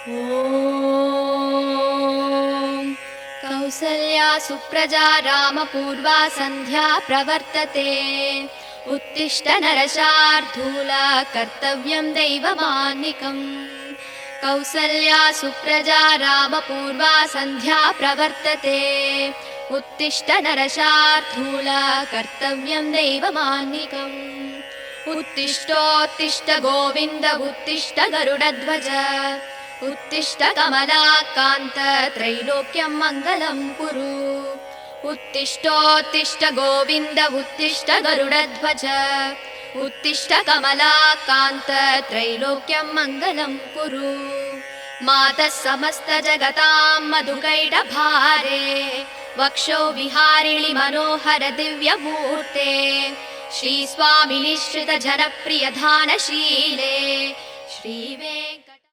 ॐ कौसल्या सुप्रजा रामपूर्वा सन्ध्या प्रवर्तते। उत्तिष्ठ नरशार्दूल कर्तव्यं दैवमान्निकम्। कौसल्या सुप्रजा रामपूर्वा सन्ध्या प्रवर्तते। उत्तिष्ठ नरशार्दूल कर्तव्यं दैवमान्निकम्। उत्तिष्ठोत्तिष्ठ गोविन्द उत्तिष्ठ गरुडध्वज। उत्तिष्ठ कमलाकान्त त्रैलोक्यं मङ्गलं कुरु। उत्तिष्ठोत्तिष्ठ गोविन्द उत्तिष्ठ गरुडध्वज। उत्तिष्ठ कमलाकान्त त्रैलोक्यं मङ्गलं कुरु। मातः समस्त जगतां मधुकैटभारे वक्षो विहारिणि मनोहर दिव्यमूर्ते। श्रीस्वामिनि श्रित जनप्रिय धानशीले श्रीवेङ्कटेश्वराय